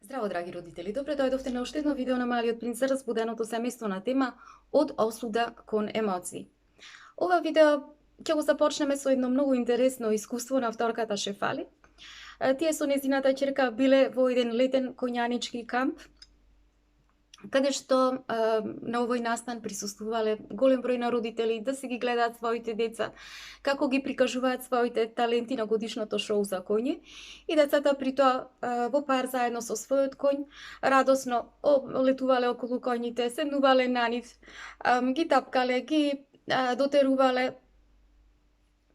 Здраво, драги родители! Добре дојдовте на уште едно видео на Малиот принц за разбуденото семејство на тема од осуда кон емоции. Ова видео ќе го започнеме со едно многу интересно искуство на авторката Шефали. Тие со нејзината ќерка биле во еден летен коњанички камп, каде што на овој настан присуствувале голем број на родители да си ги гледаат своите деца, како ги прикажуваат своите таленти на годишното шоу за коњи, и децата при тоа во пар заедно со својот коњ радосно летувале околу коњите, седнувале на нив, ги тапкале, ги дотерувале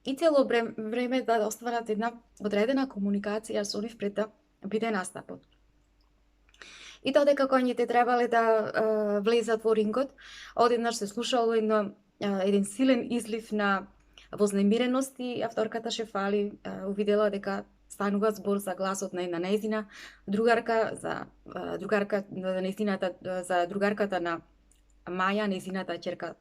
и цело време да остварат една одредена комуникација со нив пред да биде настапот. И додека коњите требале да влезат во рингот, одеднаш се слушало еден силен излив на вознемиреност и авторката Шефали увидела дека станува збор за гласот на една нејзина другарка, за другарката на Маја, нејзината ќерка,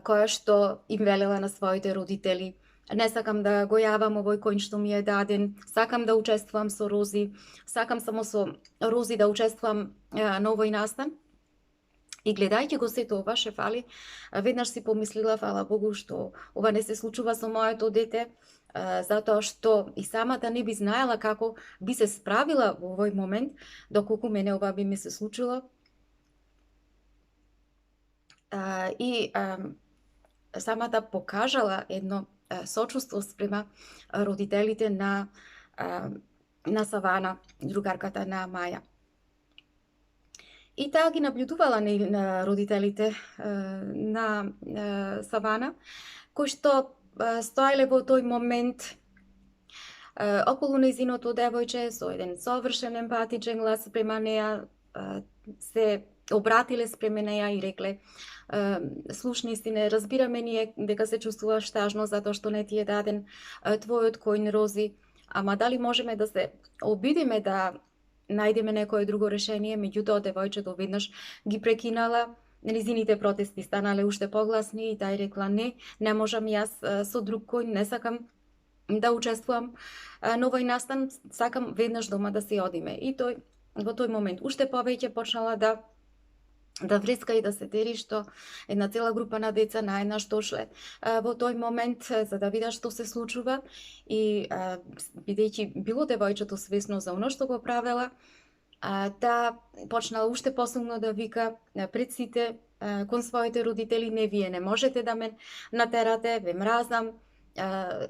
која што им велела на своите родители: не сакам да го јавам овој коњ што ми е даден, сакам да учествувам со Рози, сакам само со Рози да учествувам на овој настан. И гледајќи го сето ова, Шефали веднаш си помислила: фала Богу што ова не се случува со моето дете, затоа што и самата не би знаела како би се справила во овој момент, доколку мене ова би ми се случило. И самата покажала едно сочувство спрема родителите на Савана, другарката на Маја. И таа ги наблюдувала на родителите на Савана, кои што стоеле во тој момент околу нејзиното девојче со еден совршен емпатичен глас спрема неа, се обратиле спрема неа и рекле: слушни си, не разбираме ние дека се чувствуваш тажно затоа што не ти е даден твојот коњ Рози, ама дали можеме да се обидиме да најдеме некое друго решение? Меѓутоа девојчето веднаш ги прекинала незините протести, станале уште погласни и таа рекла: не можам јас со друг коњ, не сакам да учествувам на овој настан, сакам веднаш дома да си одиме. И тој во тој момент уште повеќе почнала да вреска и да се тери, што една цела група на деца наеднаш дошле во тој момент за да видат што се случува. И бидејќи било девојчето свесно за оно што го правела, таа почнала уште посилно да вика пред сите кон своите родители: не, вие не можете да ме натерате, ве мразам,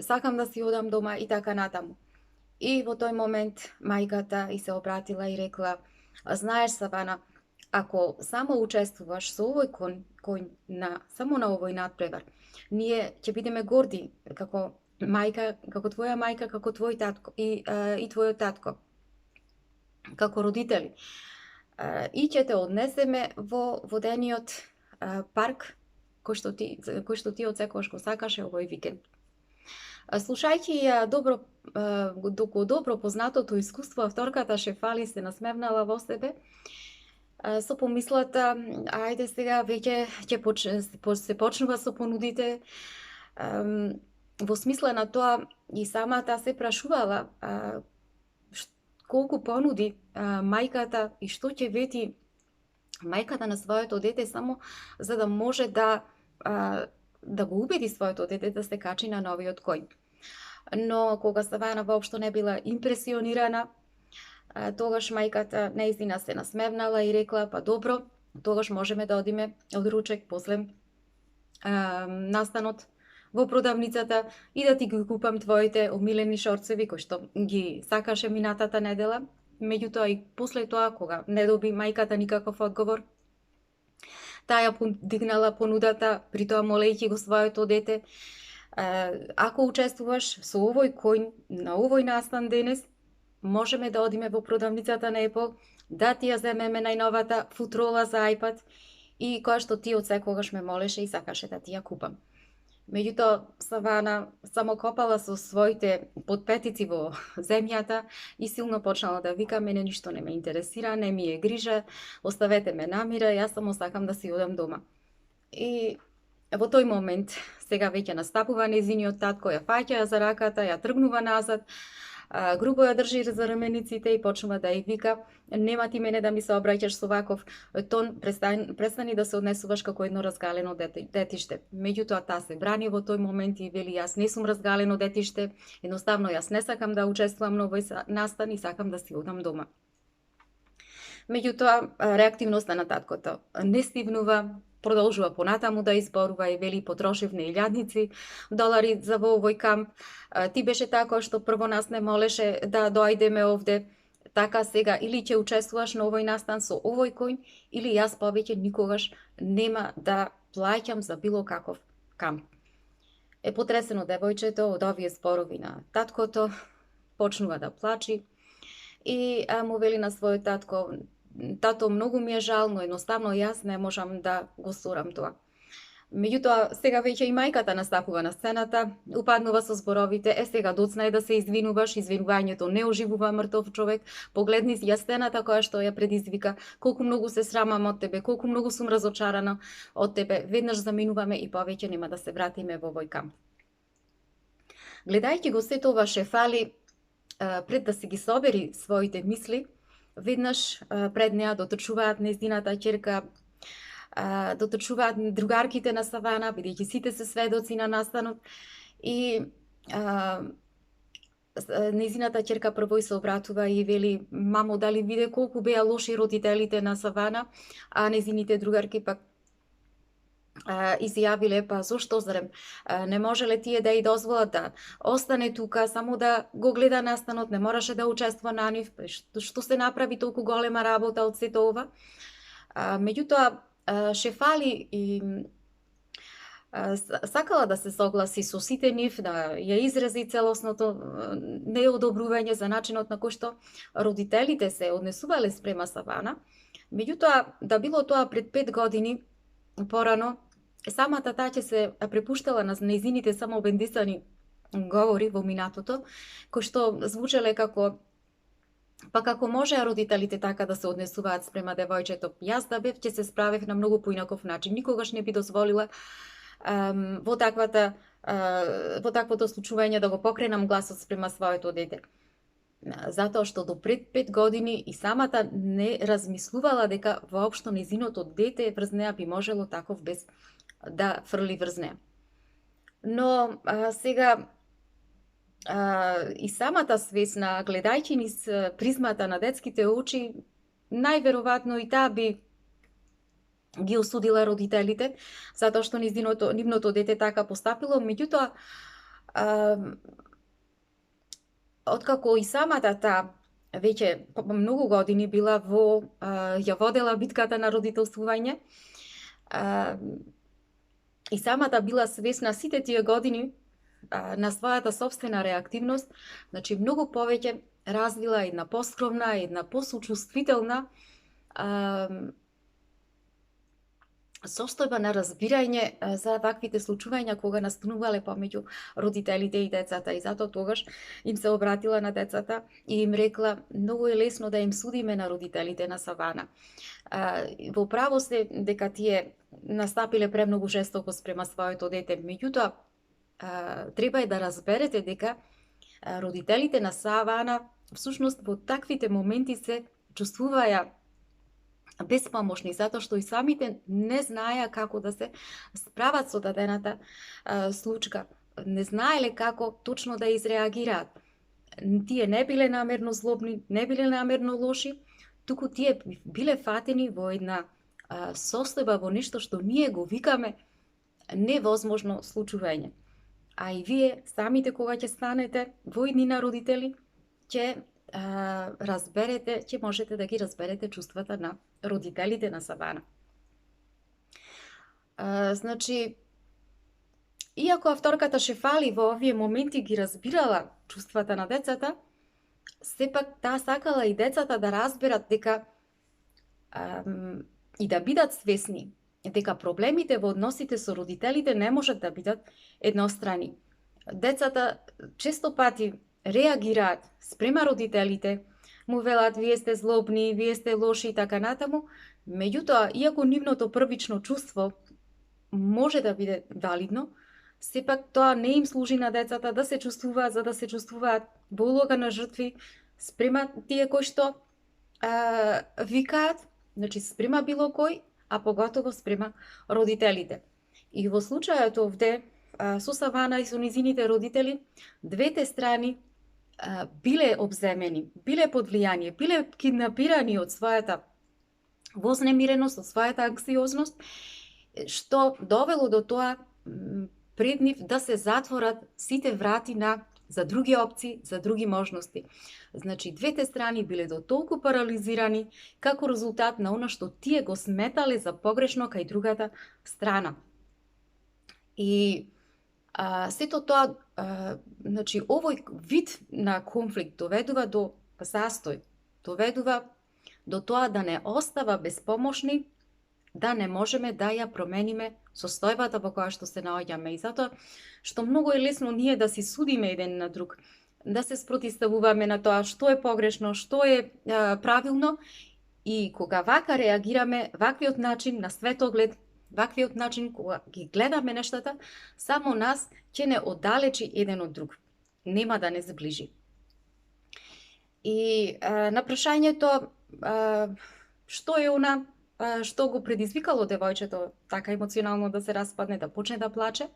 сакам да си одам дома и така натаму. И во тој момент мајката и се обратила и рекла: знаеш, Савана, ако само учествуваш со овој коњ само на овој надпревар, ние ќе бидеме горди како мајка, како твоја мајка, како твој татко и твојот татко, како родители. И ќе те однесеме во водениот парк кој што ти одсекогаш го сакаше овој викенд. Слушајќи ја добро познатото искуство, авторката Шефали се насмевнала во себе со помислата: ајде сега веќе се почнува со понудите. Во смисла на тоа и самата се прашувала колку понуди мајката и што ќе вети мајката на своето дете само за да може да го убеди своето дете да се качи на новиот коњ. Но кога Савана воопшто не била импресионирана, тогаш мајката нејзина се насмевнала и рекла: па добро, тогаш можеме да одиме од ручек после настанот во продавницата и да ти ги купам твоите омилени шорцеви кои што ги сакаше минатата недела. Меѓутоа и после тоа, кога не доби мајката никаков одговор, таа ја дигнала понудата, при тоа молејќи го своето дете: ако учествуваш со овој коњ на овој настан денес, можеме да одиме во продавницата на Apple, да ти ја земеме најновата футрола за iPad и која што ти од секогаш ме молеше и сакаше да ти ја купам. Меѓутоа, Савана само копала со своите подпетици во земјата и силно почнала да вика: мене ништо не ме интересира, не ми е грижа, оставете ме на мира, јас само сакам да си одам дома. И во тој момент сега веќе настапува нејзиниот татко, ја фаќа за раката, ја тргнува назад, Грубо ја држи за рамениците и почнува да ја вика: "Нема ти мене да ми се обраќаш со ваков тон, престани да се однесуваш како едно разгалено детиште." Меѓутоа таа се брани во тој момент и вели: "Јас не сум разгалено детиште, едноставно јас не сакам да учествувам на овој настан и сакам да си одам дома." Меѓутоа, реактивноста на таткото не стивнува, продолжува понатаму да изборува и вели: "Потрошив неилјадници долари за во овој камп. Ти беше таа која што прво нас не молеше да доајдеме овде. Така сега или ќе учествуваш на овој настан со овој коњ, или јас повеќе никогаш нема да плаќам за било каков камп." Потресено девојчето од овие зборови на таткото почнува да плачи и му вели на својот татко: "Тато, многу ми е жал, но едноставно јас не можам да го сторам тоа." Меѓутоа, сега веќе и мајката настапува на сцената, упаднува со зборовите: "Сега доцна да се извинуваш, извинувањето не оживува мртов човек, погледни ја сцената која што ја предизвика, колку многу се срамам од тебе, колку многу сум разочарана од тебе, веднаш заминуваме и повеќе нема да се вратиме во овој камп." Гледајќи го сето ова, Шефали, пред да се ги собери своите мисли, веднаш пред неа дотрчуваат нејзината ќерка, дотрчуваат другарките на Савана, бидејќи сите се сведоци на настанот, и нејзината ќерка прво и се обратува и вели: "Мамо, дали виде колку беа лоши родителите на Савана?" А нејзините другарки пак изјавиле: "Па зошто, зарем не можеле тие да ја дозволат да остане тука, само да го гледа настанот, не мораше да учествува на нив, што се направи толку голема работа од сето ова?" Меѓутоа, Шефали и сакала да се согласи со сите нив, да ја изрази целосното неодобрување за начинот на кој што родителите се однесувале спрема Савана. Меѓутоа, да било тоа пред 5 години порано, самата таа ќе се препуштала на нејзините самообендисани говори во минатото, кои што звучеле како: "Па како може родителите така да се однесуваат спрема девојчето? Јас да бев, ќе се справев на многу поинаков начин. Никогаш не би дозволила во таквото случување да го покренам гласот спрема своето дете." Затоа што до пред 5 години и самата не размислувала дека воопшто нејзиното дете врз неа би можело таков бес да фрли врз неа. Но сега и самата свесна, гледајќи низ призмата на детските очи, најверојатно и таа би ги осудила родителите, затоа што нивното дете така постапило. Меѓутоа, откако и самата таа веќе многу години била ја водела битката на родителствување, и самата била свесна сите тие години на својата собствена реактивност, значи многу повеќе развила една поскромна, една посочувствителна состојба на разбирање за ваквите случувања кога настанувале помеѓу родителите и децата, и затоа тогаш им се обратила на децата и им рекла: "Многу е лесно да им судиме на родителите на Савана. Во право се дека тие настапиле премногу жестоко спрема своето дете, меѓутоа треба да разберете дека родителите на Савана всушност во таквите моменти се чувствуваја беспомошни, затоа што и самите не знаеа како да се справат со дадената случка. Не знаеле како точно да изреагираат. Тие не биле намерно злобни, не биле намерно лоши, туку тие биле фатени во една состојба, во нешто што ние го викаме невозможно случување. А и вие самите кога ќе станете во иднина родители, ќе разберете, ќе можете да ги разберете чувствата на родителите на Савана. Значи, иако авторката Шефали во овие моменти ги разбирала чувствата на децата, сепак таа сакала и децата да разберат дека и да бидат свесни дека проблемите во односите со родителите не можат да бидат еднострани. Децата често пати реагираат спрема родителите, му велат: "Вие сте злобни, вие сте лоши" и така натаму. Меѓутоа, иако нивното првично чувство може да биде валидно, сепак тоа не им служи на децата да се чувствуваат за да се чувствуваат во улога на жртви спрема тие кои што викаат, значи спрема било кој, а поготово спрема родителите. И во случајот овде со Савана и со низините родители, двете страни биле обземени, биле под влијание, биле киднапирани од својата вознемиреност, од својата анксиозност, што довело до тоа пред нив да се затворат сите врати за други опции, за други можности. Значи, двете страни биле до толку парализирани како резултат на она што тие го сметале за погрешно кај другата страна. И сето тоа, значи, овој вид на конфликт доведува до застој, доведува до тоа да не остава безпомошни, да не можеме да ја промениме состојбата во која што се наоѓаме. И затоа што многу е лесно ние да си судиме еден на друг, да се спротивставуваме на тоа што е погрешно, што е правилно, и кога вака реагираме, ваквиот начин на светоглед, ваквиот начин кога ги гледаме нештата, само нас ќе не оддалечи еден од друг. Нема да не зближи. И на прашањето што е она што го предизвикало девојчето така емоционално да се распадне, да почне да плаче,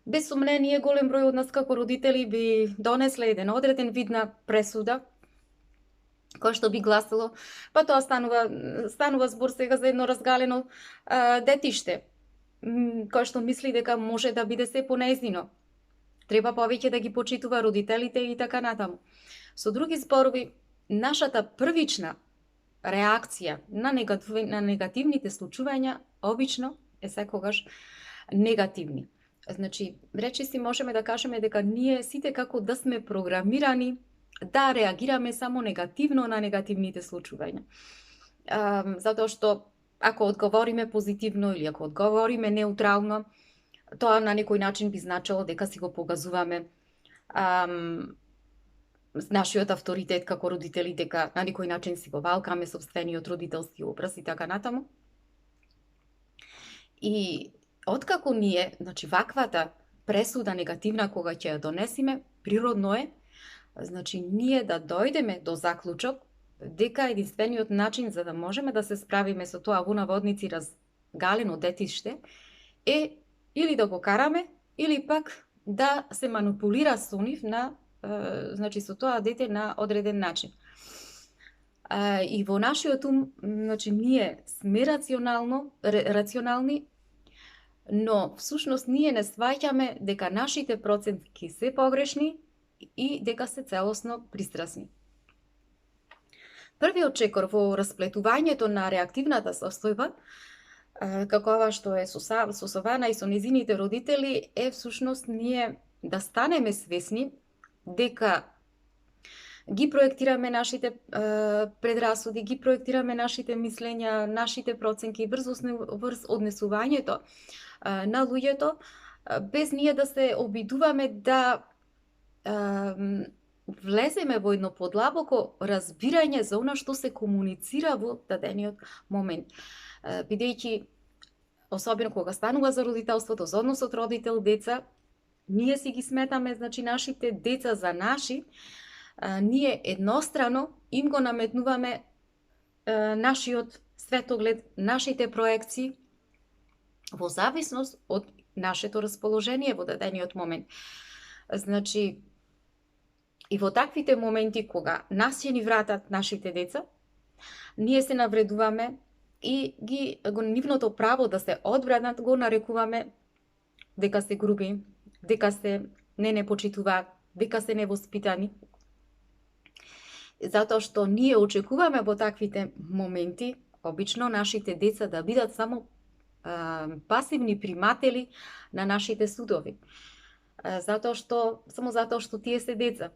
без сомнение голем број од нас како родители би донесле еден одреден вид на пресуда, кој што би гласило, па тоа станува збор сега за едно разгалено детиште, кој што мисли дека може да биде се понезино. Треба повеќе да ги почитува родителите и така натаму. Со други зборови, нашата првична реакција на негативните случувања обично е секогаш негативни. Значи, речиси можеме да кажеме дека ние сите како да сме програмирани да реагираме само негативно на негативните случувања. Затоа што ако одговориме позитивно или ако одговориме неутрално, тоа на некој начин би значило дека си го погазуваме нашиот авторитет како родители, дека на некој начин си го валкаме собствениот родителски образ и така натаму. И откако ние, значи ваквата пресуда негативна кога ќе ја донесиме, природно е, значи ние да дојдеме до заклучок дека единствениот начин за да можеме да се справиме со тоа во наводници разгалено детиште е или да го караме, или пак да се манипулира со нив на значи со тоа дете на одреден начин. И во нашиот ум, значи ние сме рационални, но всушност ние не сваќаме дека нашите проценти се погрешни и дека се целосно пристрасни. Првиот чекор во расплетувањето на реактивната состојба, како ова што е со Савана и со незините родители, е всушност ние да станеме свесни дека ги проектираме нашите предрасуди, ги проектираме нашите мислења, нашите проценки врз однесувањето на луѓето, без ние да се обидуваме да влеземе во едно подлабоко разбирање за она што се комуницира во дадениот момент. Бидејќи, особено кога станува за родителството, за односот родител-деца, ние си ги сметаме, значи, нашите деца за наши, ние еднострано им го наметнуваме нашиот светоглед, нашите проекции, во зависност од нашето расположение во дадениот момент. Значи, и во таквите моменти кога нас ќе ни вратат нашите деца, ние се навредуваме и нивното право да се одбранат го нарекуваме дека се груби, дека се не почитуваат, дека се невоспитани. Затоа што ние очекуваме во таквите моменти, обично нашите деца да бидат само пасивни приматели на нашите судови. Само затоа што тие се деца.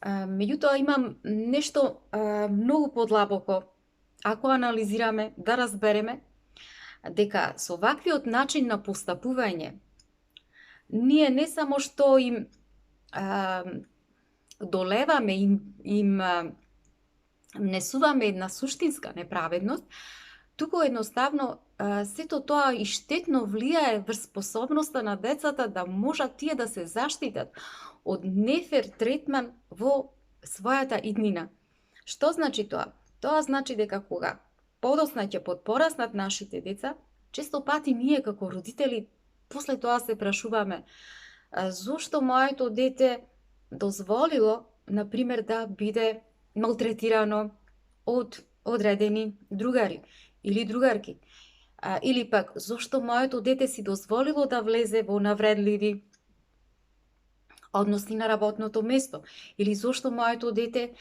Меѓутоа имам нешто многу подлабоко, ако анализираме, да разбереме дека со ваквиот начин на постапување, ние не само што им долеваме, им внесуваме една суштинска неправедност, туку едноставно сето тоа и штетно влијае врз способноста на децата да можат тие да се заштитат од нефер третман во својата иднина. Што значи тоа? Тоа значи дека кога подосна ќе пораснат нашите деца, често пати ние како родители после тоа се прашуваме зошто моето дете дозволило, например, да биде малтретирано од одредени другари или другарки. Или пак, зошто моето дете си дозволило да влезе во навредливи односи на работното место, или зошто моето дете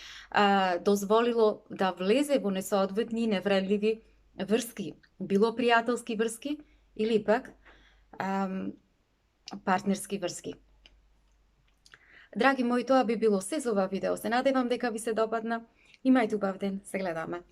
дозволило да влезе во несоодветни невредливи врски, било пријателски врски или пак партнерски врски. Драги мои, тоа би било се за ова видео. Се надевам дека ви се допадна. Имајте убав ден, се гледаме.